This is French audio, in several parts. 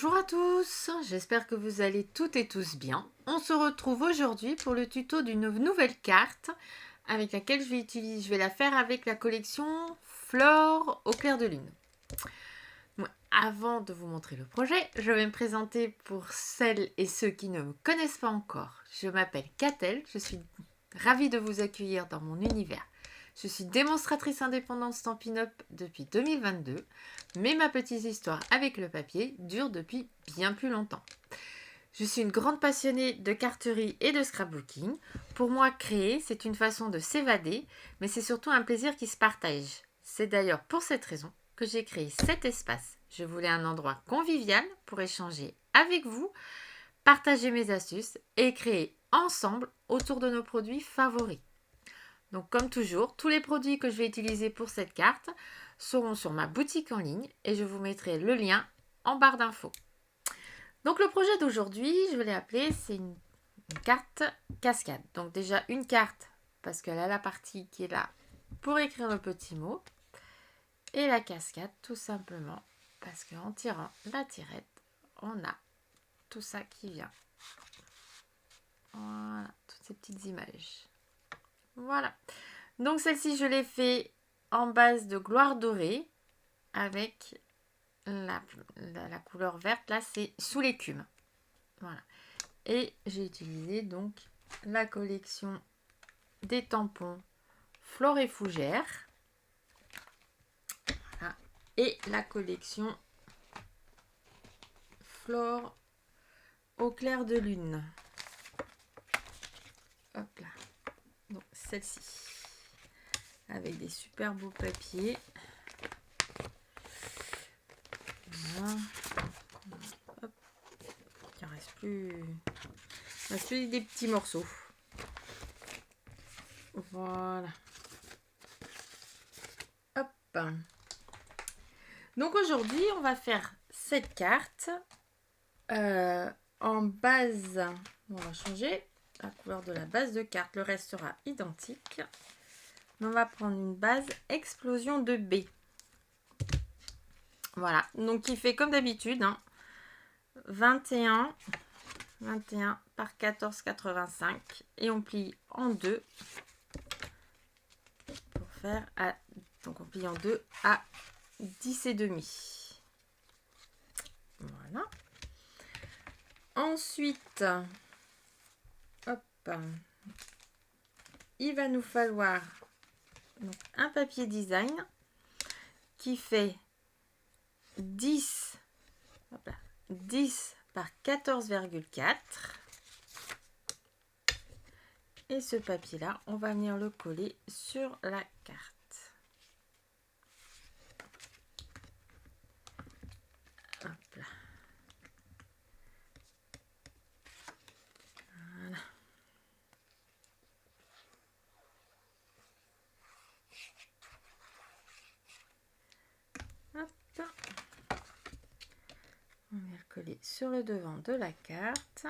Bonjour à tous, j'espère que vous allez toutes et tous bien. On se retrouve aujourd'hui pour le tuto d'une nouvelle carte avec laquelle je vais la faire avec la collection Flore au clair de lune. Bon, avant de vous montrer le projet, je vais me présenter pour celles et ceux qui ne me connaissent pas encore. Je m'appelle Catel, je suis ravie de vous accueillir dans mon univers. Je suis démonstratrice indépendante Stampin' Up depuis 2022, mais ma petite histoire avec le papier dure depuis bien plus longtemps. Je suis une grande passionnée de carterie et de scrapbooking. Pour moi, créer, c'est une façon de s'évader, mais c'est surtout un plaisir qui se partage. C'est d'ailleurs pour cette raison que j'ai créé cet espace. Je voulais un endroit convivial pour échanger avec vous, partager mes astuces et créer ensemble autour de nos produits favoris. Donc comme toujours, tous les produits que je vais utiliser pour cette carte seront sur ma boutique en ligne et je vous mettrai le lien en barre d'infos. Donc le projet d'aujourd'hui, je vais l'appeler, c'est une carte cascade. Donc déjà une carte parce qu'elle a la partie qui est là pour écrire le petit mot et la cascade tout simplement parce qu'en tirant la tirette, on a tout ça qui vient. Voilà, toutes ces petites images. Voilà. Donc celle-ci, je l'ai fait en base de gloire dorée avec la couleur verte. Là, c'est sous l'écume. Voilà. Et j'ai utilisé donc la collection des tampons Flore et Fougère. Voilà. Et la collection Flore au clair de lune. Hop là. Donc celle-ci. Avec des super beaux papiers. Voilà. Hop. Il ne reste plus des petits morceaux. Voilà. Hop. Donc aujourd'hui, on va faire cette carte en base. On va changer la couleur de la base de carte. Le reste sera identique. On va prendre une base explosion de B. Voilà, donc il fait comme d'habitude, hein, 21 par 14,85 et on plie en deux pour faire donc on plie en deux à 10,5. Voilà. Ensuite, hop, il va nous falloir donc un papier design qui fait 10 par 14,4 et ce papier là on va venir le coller sur la carte. Hop là. Voilà. Hop. On va le coller sur le devant de la carte.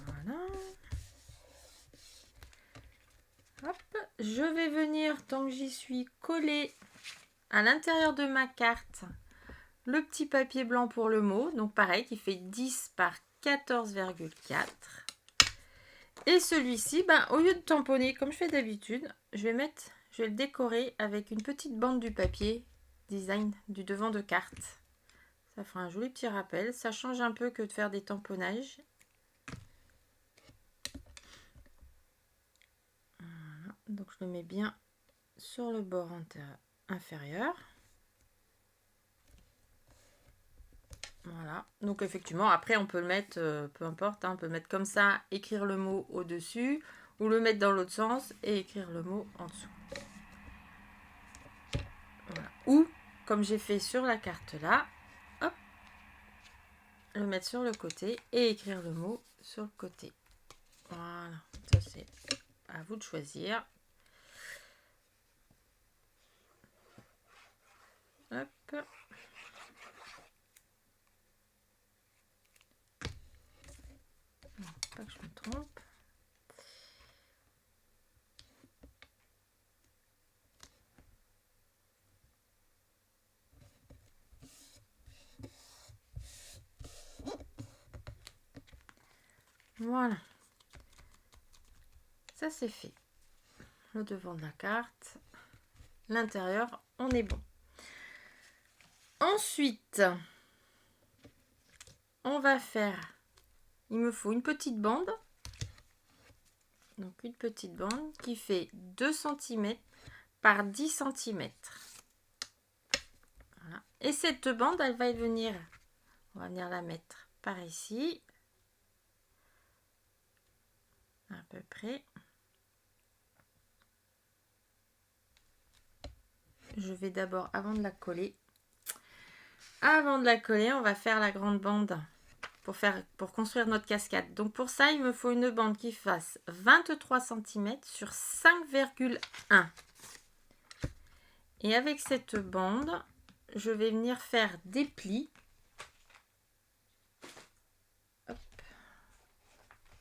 Voilà. Hop. Je vais venir, tant que j'y suis, coller à l'intérieur de ma carte le petit papier blanc pour le mot. Donc pareil, qui fait 10 par 14,4. Et celui-ci, au lieu de tamponner comme je fais d'habitude, je vais le décorer avec une petite bande du papier design du devant de carte. Ça fera un joli petit rappel. Ça change un peu que de faire des tamponnages. Voilà. Donc je le mets bien sur le bord inférieur. Voilà. Donc effectivement, après on peut le mettre, peu importe, hein, on peut le mettre comme ça, écrire le mot au-dessus, ou le mettre dans l'autre sens et écrire le mot en dessous. Voilà. Ou, comme j'ai fait sur la carte là, hop, le mettre sur le côté et écrire le mot sur le côté. Voilà, ça c'est à vous de choisir. Hop. Non, pas que je me trompe. Voilà. Ça c'est fait. Le devant de la carte. L'intérieur, on est bon. Ensuite, on va faire... Il me faut une petite bande. Donc une petite bande qui fait 2 cm par 10 cm. Voilà. Et cette bande, elle va venir... On va venir la mettre par ici. À peu près. Je vais d'abord, avant de la coller, on va faire la grande bande pour construire notre cascade. Donc pour ça, il me faut une bande qui fasse 23 cm sur 5,1. Et avec cette bande, je vais venir faire des plis. Hop.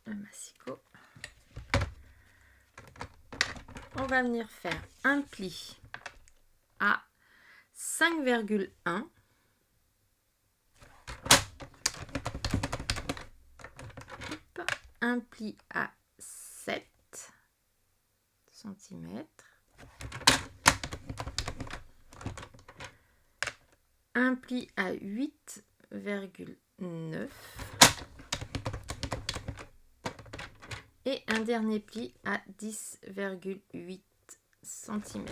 Un massicot. On va venir faire un pli à 5,1. Un pli à 7 cm. Un pli à 8,9 et un dernier pli à 10,8 cm.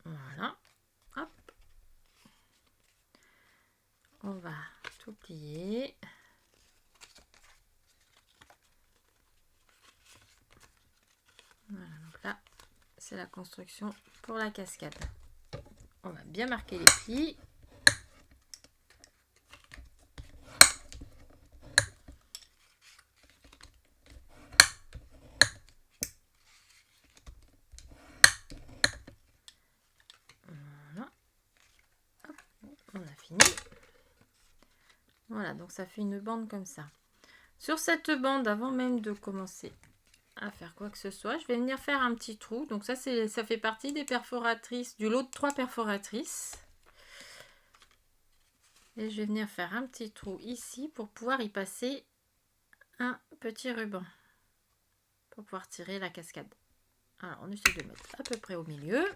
Voilà. Hop. On va tout plier. Voilà, donc là, c'est la construction pour la cascade. On va bien marquer les plis. Voilà. Hop, on a fini. Voilà, donc ça fait une bande comme ça. Sur cette bande, avant même de commencer à faire quoi que ce soit, je vais venir faire un petit trou. Donc ça fait partie des perforatrices, du lot de 3 perforatrices. Et je vais venir faire un petit trou ici pour pouvoir y passer un petit ruban. Pour pouvoir tirer la cascade. Alors on essaie de mettre à peu près au milieu.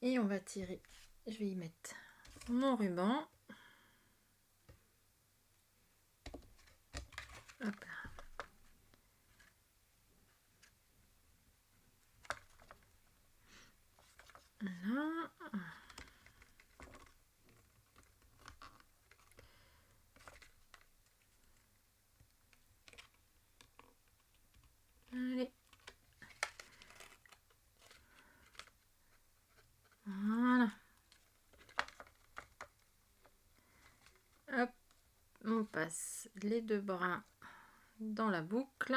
Et on va tirer, je vais y mettre mon ruban. Hop là. Voilà. Allez. Voilà. Hop. On passe les 2 brins dans la boucle.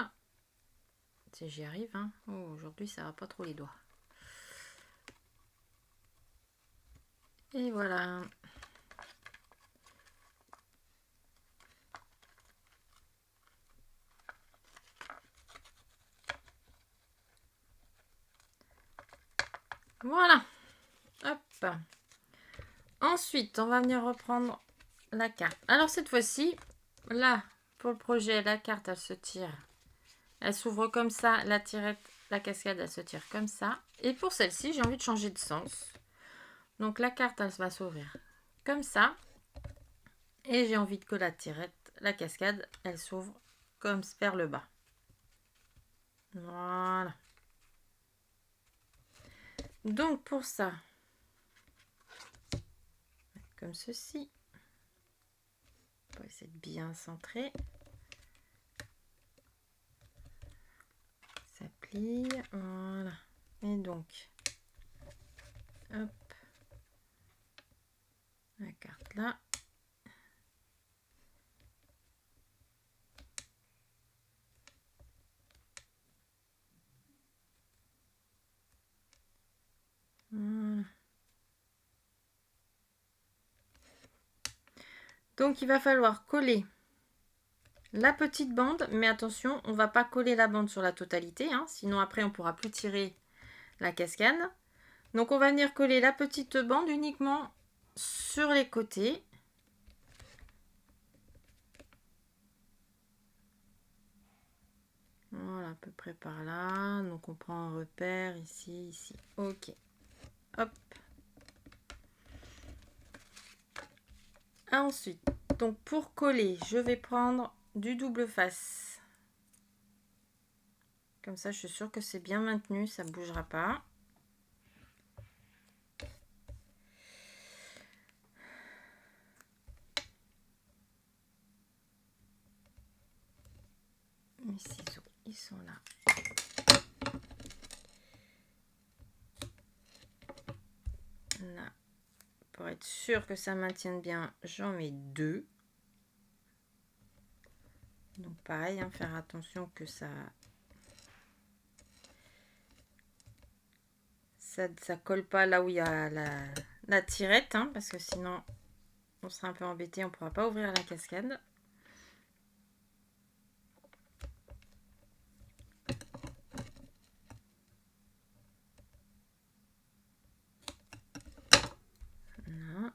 Si j'y arrive, hein. Oh, aujourd'hui, ça va pas trop les doigts. Et voilà. Voilà. Hop. Ensuite, on va venir reprendre la carte. Alors cette fois-ci, là, pour le projet, la carte, elle se tire. Elle s'ouvre comme ça. La tirette, la cascade, elle se tire comme ça. Et pour celle-ci, j'ai envie de changer de sens. Donc la carte, elle va s'ouvrir comme ça. Et j'ai envie que la tirette, la cascade, elle s'ouvre comme vers le bas. Voilà. Donc pour ça, comme ceci. On va essayer de bien centrer. Ça plie. Voilà. Et donc, hop. La carte là. Voilà. Donc il va falloir coller la petite bande, mais attention, on va pas coller la bande sur la totalité, hein, sinon après on pourra plus tirer la cascade. Donc on va venir coller la petite bande uniquement sur les côtés. Voilà, à peu près par là. Donc on prend un repère ici, ici. Ok. Hop. Ensuite, donc pour coller, je vais prendre du double face. Comme ça, je suis sûre que c'est bien maintenu, ça ne bougera pas. Mes ciseaux, ils sont là. Là. Pour être sûr que ça maintienne bien, j'en mets 2. Donc pareil, hein, faire attention que ça colle pas là où il y a la tirette, hein, parce que sinon on sera un peu embêté, on ne pourra pas ouvrir la cascade. Voilà.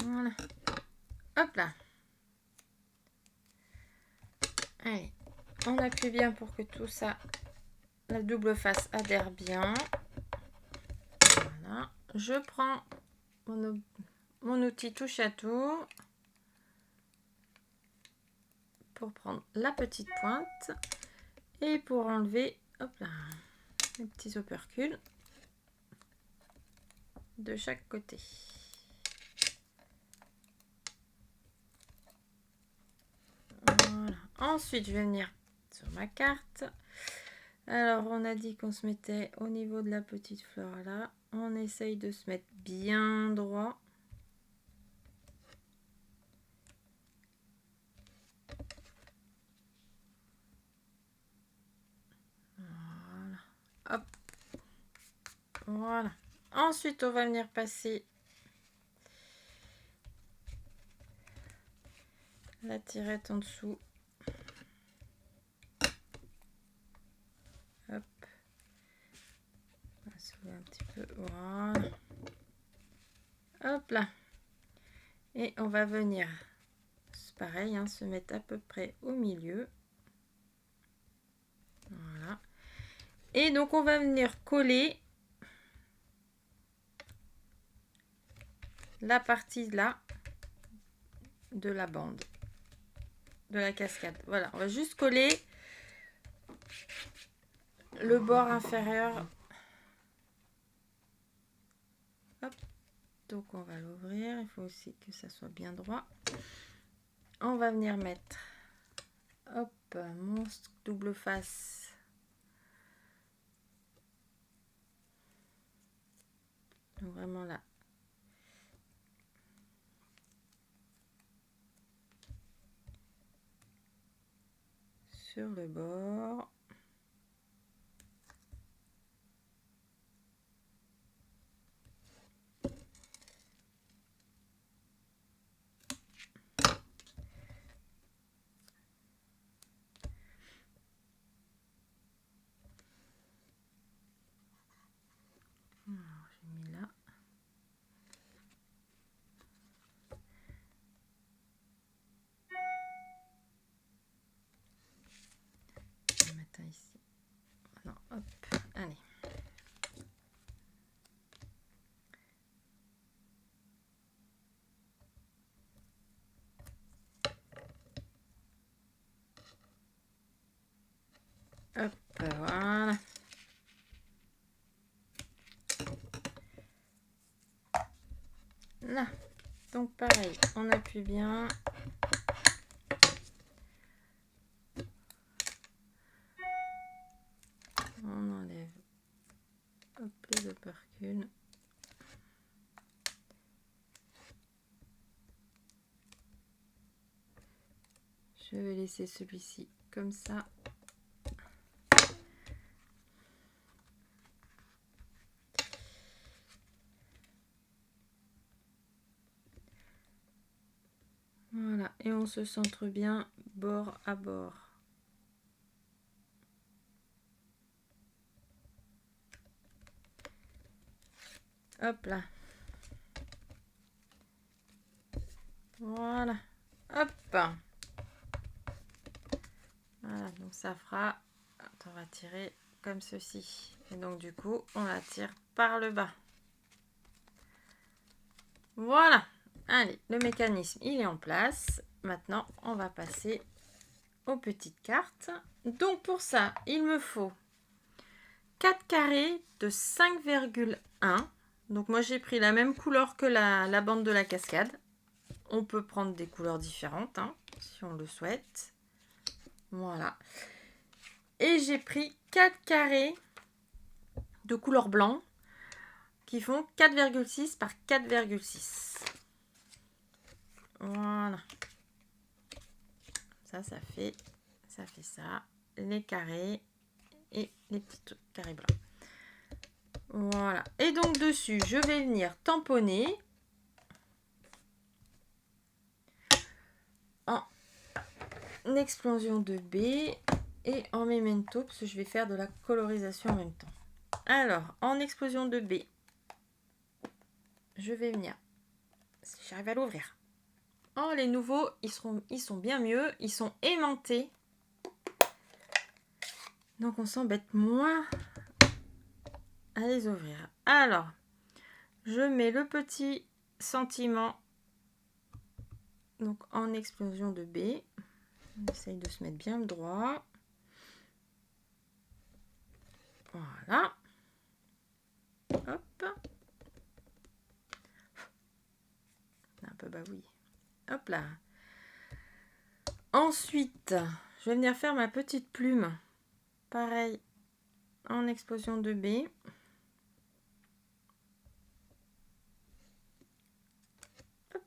Voilà. Hop là. Allez, on appuie bien pour que tout ça, la double face adhère bien. Voilà. Je prends mon outil touche à tout pour prendre la petite pointe et pour enlever, hop là, les petits opercules de chaque côté. Voilà. Ensuite, je vais venir sur ma carte. Alors, on a dit qu'on se mettait au niveau de la petite fleur là. On essaye de se mettre bien droit. Voilà. Hop. Voilà. Ensuite, on va venir passer la tirette en dessous. Hop. On va soulever un petit peu. Voilà. Hop là. Et on va venir, c'est pareil, hein, se mettre à peu près au milieu. Voilà. Et donc, on va venir coller la partie là de la bande, de la cascade. Voilà, on va juste coller le bord inférieur. Hop. Donc, on va l'ouvrir. Il faut aussi que ça soit bien droit. On va venir mettre, hop, mon double face. Donc, vraiment là. Sur le bord. Alors, j'ai mis là. Je vais mettre un ici. Non, hop, allez. Hop, voilà. Là. Donc pareil, on appuie bien. On enlève, hop, les opercules. Je vais laisser celui-ci comme ça. Voilà, et on se centre bien bord à bord. Hop là. Voilà. Hop. Voilà, donc ça fera... On va tirer comme ceci. Et donc du coup, on la tire par le bas. Voilà. Allez, le mécanisme, il est en place. Maintenant, on va passer aux petites cartes. Donc pour ça, il me faut 4 carrés de 5,1. Donc moi, j'ai pris la même couleur que la bande de la cascade. On peut prendre des couleurs différentes, hein, si on le souhaite. Voilà. Et j'ai pris 4 carrés de couleur blanc qui font 4,6 par 4,6. Voilà. Ça fait ça. Les carrés et les petits carrés blancs. Voilà. Et donc dessus, je vais venir tamponner en explosion de B et en memento, parce que je vais faire de la colorisation en même temps. Alors, en explosion de B, je vais venir, si j'arrive à l'ouvrir. Oh, les nouveaux, ils sont bien mieux, ils sont aimantés. Donc, on s'embête moins à les ouvrir. Alors, je mets le petit sentiment donc en explosion de B. On essaye de se mettre bien droit. Voilà. Hop. Un peu bavouillé. Hop là. Ensuite, je vais venir faire ma petite plume. Pareil, en explosion de B. Hop.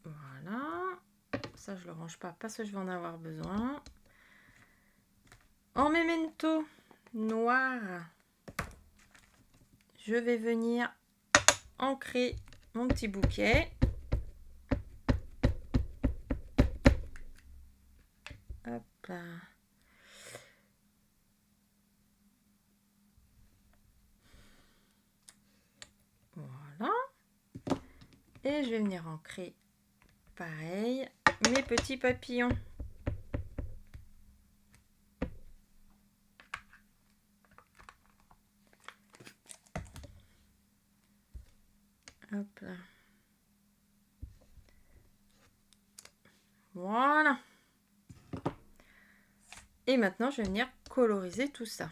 Voilà. Ça, je le range pas parce que je vais en avoir besoin. En memento noir, je vais venir ancrer mon petit bouquet. Hop là. Voilà. Et je vais venir ancrer pareil mes petits papillons. Hop là. Voilà. Et maintenant, je vais venir coloriser tout ça.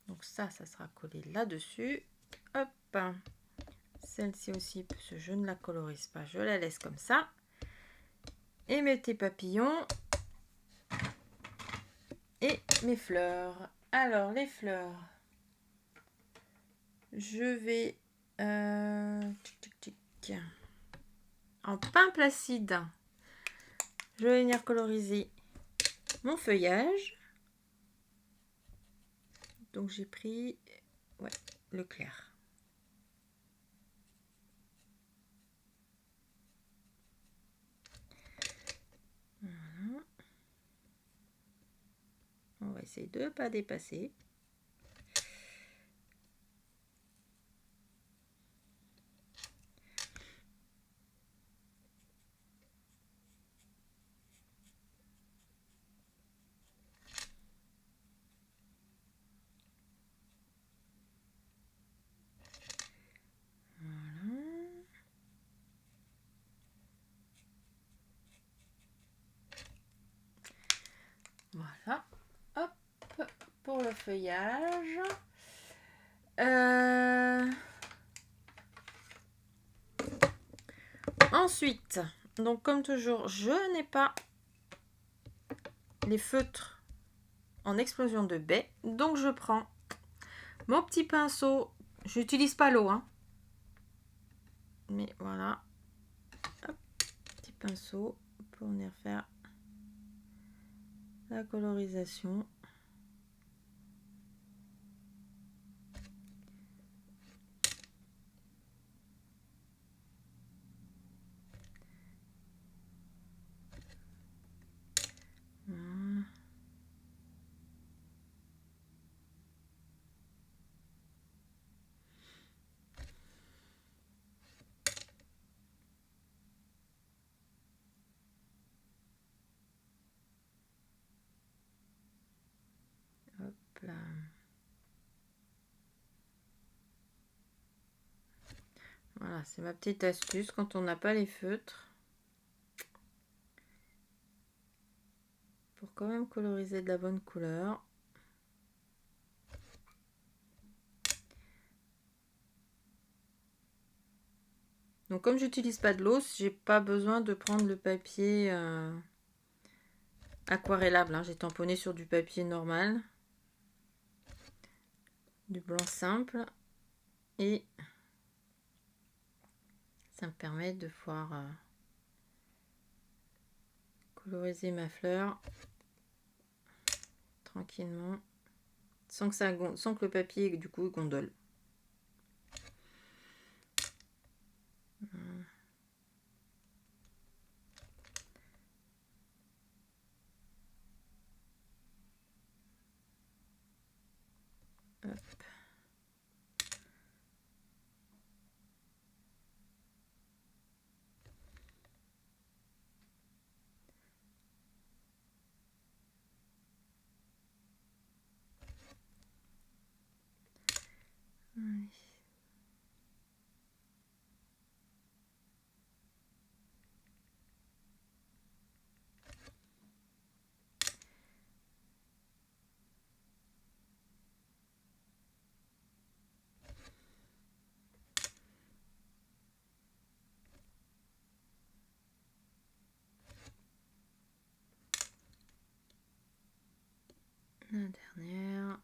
Donc ça sera collé là-dessus. Hop. Celle-ci aussi, parce que je ne la colorise pas, je la laisse comme ça. Et mes petits papillons. Et mes fleurs. Alors, les fleurs. Je vais... en pain placide. Je vais venir coloriser mon feuillage. Donc, j'ai pris le clair. Voilà. On va essayer de ne pas dépasser. Voilà, hop, pour le feuillage. Ensuite, donc comme toujours, je n'ai pas les feutres en explosion de baie. Donc je prends mon petit pinceau. Je n'utilise pas l'eau, hein. Mais voilà. Hop, petit pinceau pour venir faire la colorisation. là. Voilà, c'est ma petite astuce quand on n'a pas les feutres. Pour quand même coloriser de la bonne couleur. Donc comme j'utilise pas de l'os, j'ai pas besoin de prendre le papier aquarellable. Hein. J'ai tamponné sur du papier normal. Du blanc simple. Et ça me permet de pouvoir coloriser ma fleur tranquillement. Sans que le papier du coup gondole. Hop. Allez. La dernière.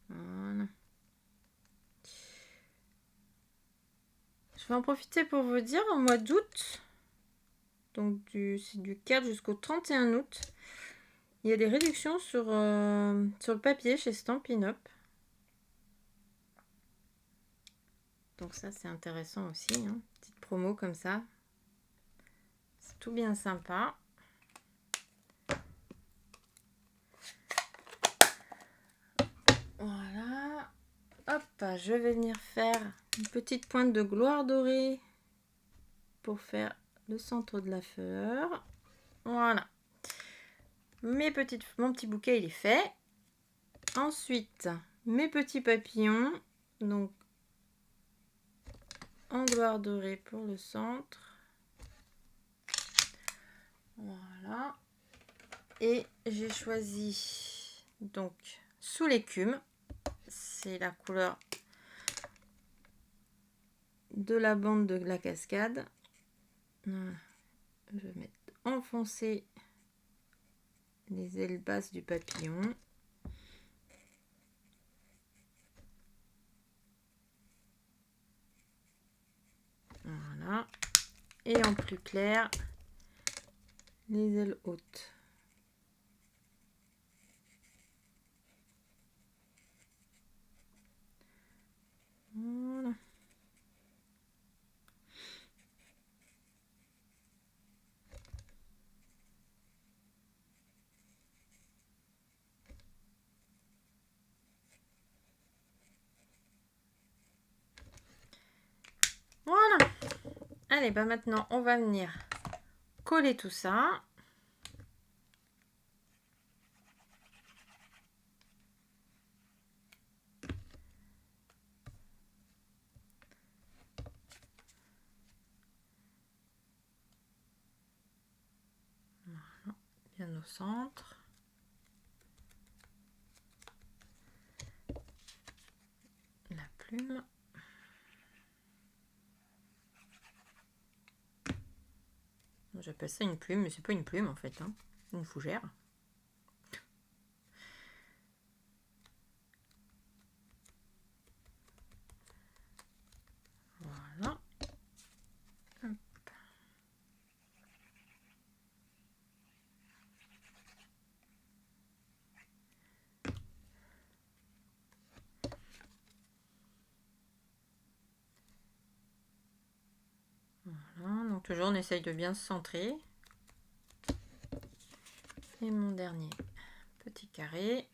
Voilà. Je vais en profiter pour vous dire, au mois d'août, donc c'est du 4 jusqu'au 31 août, il y a des réductions sur le papier chez Stampin' Up. Donc ça c'est intéressant aussi, hein. Petite promo comme ça. C'est tout bien sympa. Voilà. Hop, je vais venir faire une petite pointe de gloire dorée pour faire le centre de la fleur. Voilà. Mon petit bouquet il est fait. Ensuite, mes petits papillons. Donc, en gloire dorée pour le centre. Voilà. Et j'ai choisi donc sous l'écume. C'est la couleur de la bande de la cascade. Voilà. Je vais mettre enfoncer les ailes basses du papillon. Voilà. Et en plus clair, les ailes hautes. Voilà. Voilà. Allez, bah maintenant, on va venir coller tout ça. Voilà, bien au centre. La plume. J'appelle ça une plume, mais c'est pas une plume en fait, hein. Une fougère. Voilà. Hop. Voilà, donc toujours on essaye de bien se centrer. Et mon dernier petit carré.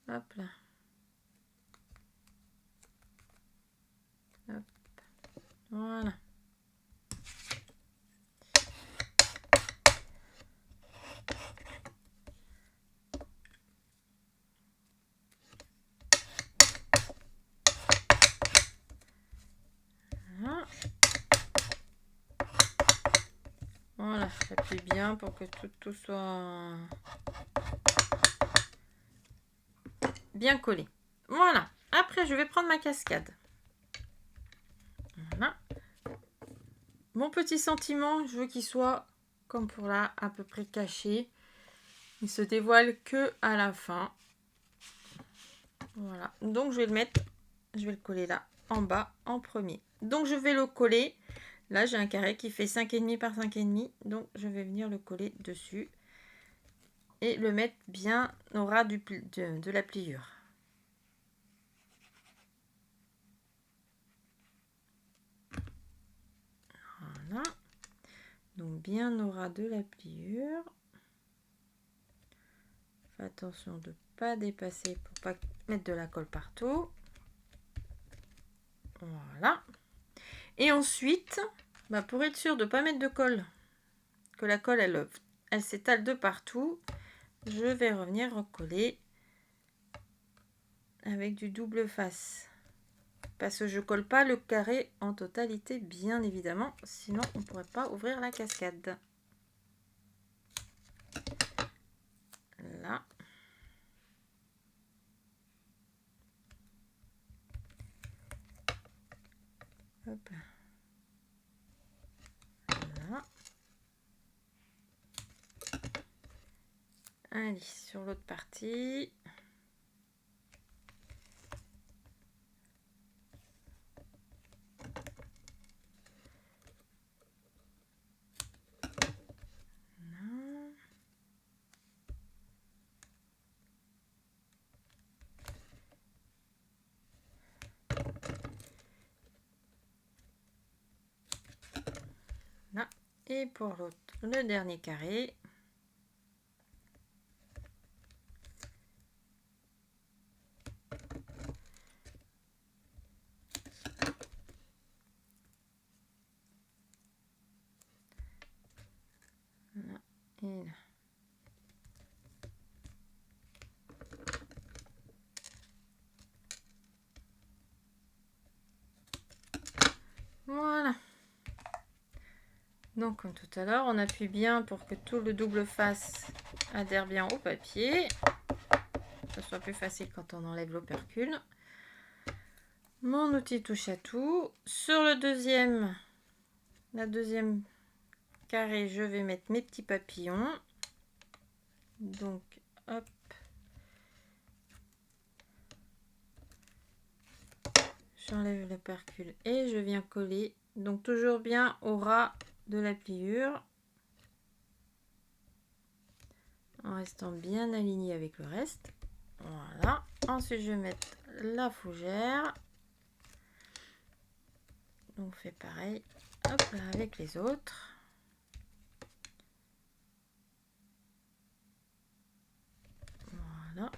Hop là. Voilà, j'appuie bien pour que tout soit bien collé. Voilà. Après, je vais prendre ma cascade. Voilà. Mon petit sentiment, je veux qu'il soit, comme pour là, à peu près caché. Il se dévoile que à la fin. Voilà. Donc, je vais le coller là, en bas, en premier. Donc, je vais le coller. Là, j'ai un carré qui fait 5,5 par 5,5. Donc, je vais venir le coller dessus. Et le mettre bien au ras de la pliure. Voilà. Donc bien au ras de la pliure. Fais attention de ne pas dépasser pour pas mettre de la colle partout. Voilà. Et ensuite, pour être sûr de ne pas mettre de colle, que la colle elle s'étale de partout, je vais revenir recoller avec du double face. Parce que je colle pas le carré en totalité, bien évidemment, sinon on ne pourrait pas ouvrir la cascade. Là. Hop. Voilà. Allez, sur l'autre partie. Là. Et pour l'autre, le dernier carré. Là et là. Voilà. Donc comme tout à l'heure, on appuie bien pour que tout le double face adhère bien au papier. Que ce soit plus facile quand on enlève l'opercule. Mon outil touche à tout. Sur le la deuxième carré, je vais mettre mes petits papillons. Donc, hop. J'enlève l'opercule et je viens coller. Donc toujours bien au ras de la pliure. En restant bien aligné avec le reste. Voilà. Ensuite, je vais mettre la fougère. Donc, on fait pareil. Hop là, avec les autres. Voilà.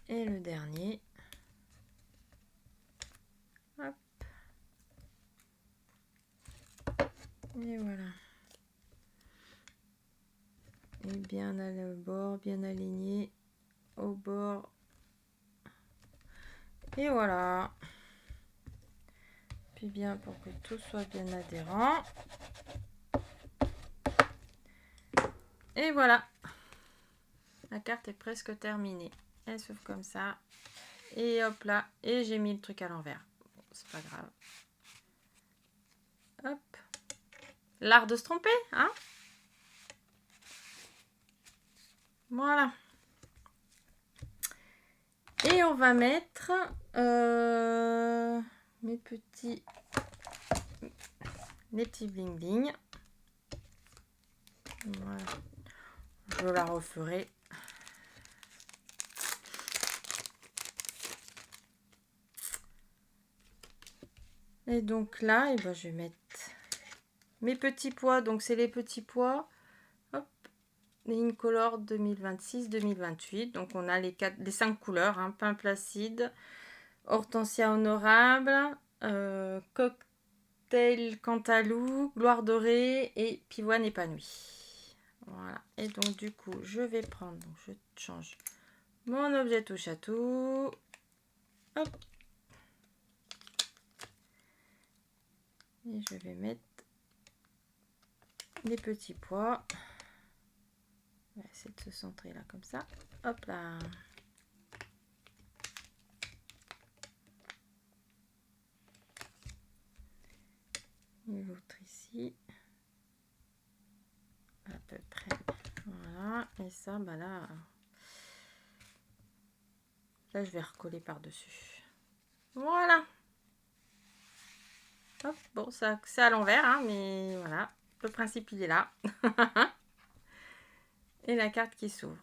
Et le dernier. Hop. Et voilà. Et bien aller au bord, bien aligné au bord. Et voilà. Puis bien pour que tout soit bien adhérent. Et voilà. La carte est presque terminée. Elle s'ouvre comme ça. Et hop là. Et j'ai mis le truc à l'envers. Bon, c'est pas grave. Hop. L'art de se tromper, hein? Voilà. Et on va mettre les petits bling bling. Voilà. Je la referai. Et donc là, je vais mettre mes petits pois. Donc c'est les petits pois. Hop. Incolore 2026-2028. Donc on a les 5 couleurs. Hein, pain placide, hortensia honorable, cocktail cantalou, gloire dorée et pivoine épanouie. Voilà. Et donc du coup, je vais prendre, donc je change mon objet touche à tout. Hop. Et je vais mettre des petits pois. On va essayer de se centrer là comme ça. Hop là. Et l'autre ici. À peu près. Voilà. Et ça, bah là, je vais recoller par-dessus. Voilà. Hop, bon, ça c'est à l'envers, hein, mais voilà. Le principe, il est là. Et la carte qui s'ouvre.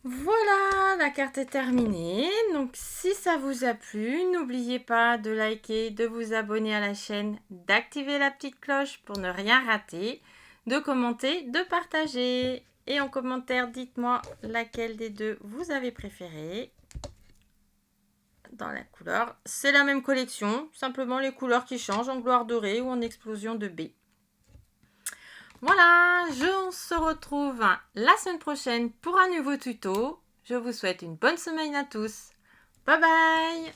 Voilà, la carte est terminée. Donc, si ça vous a plu, n'oubliez pas de liker, de vous abonner à la chaîne, d'activer la petite cloche pour ne rien rater, de commenter, de partager. Et en commentaire, dites-moi laquelle des deux vous avez préféré dans la couleur. C'est la même collection, simplement les couleurs qui changent en gloire dorée ou en explosion de B. Voilà, on se retrouve la semaine prochaine pour un nouveau tuto. Je vous souhaite une bonne semaine à tous. Bye bye!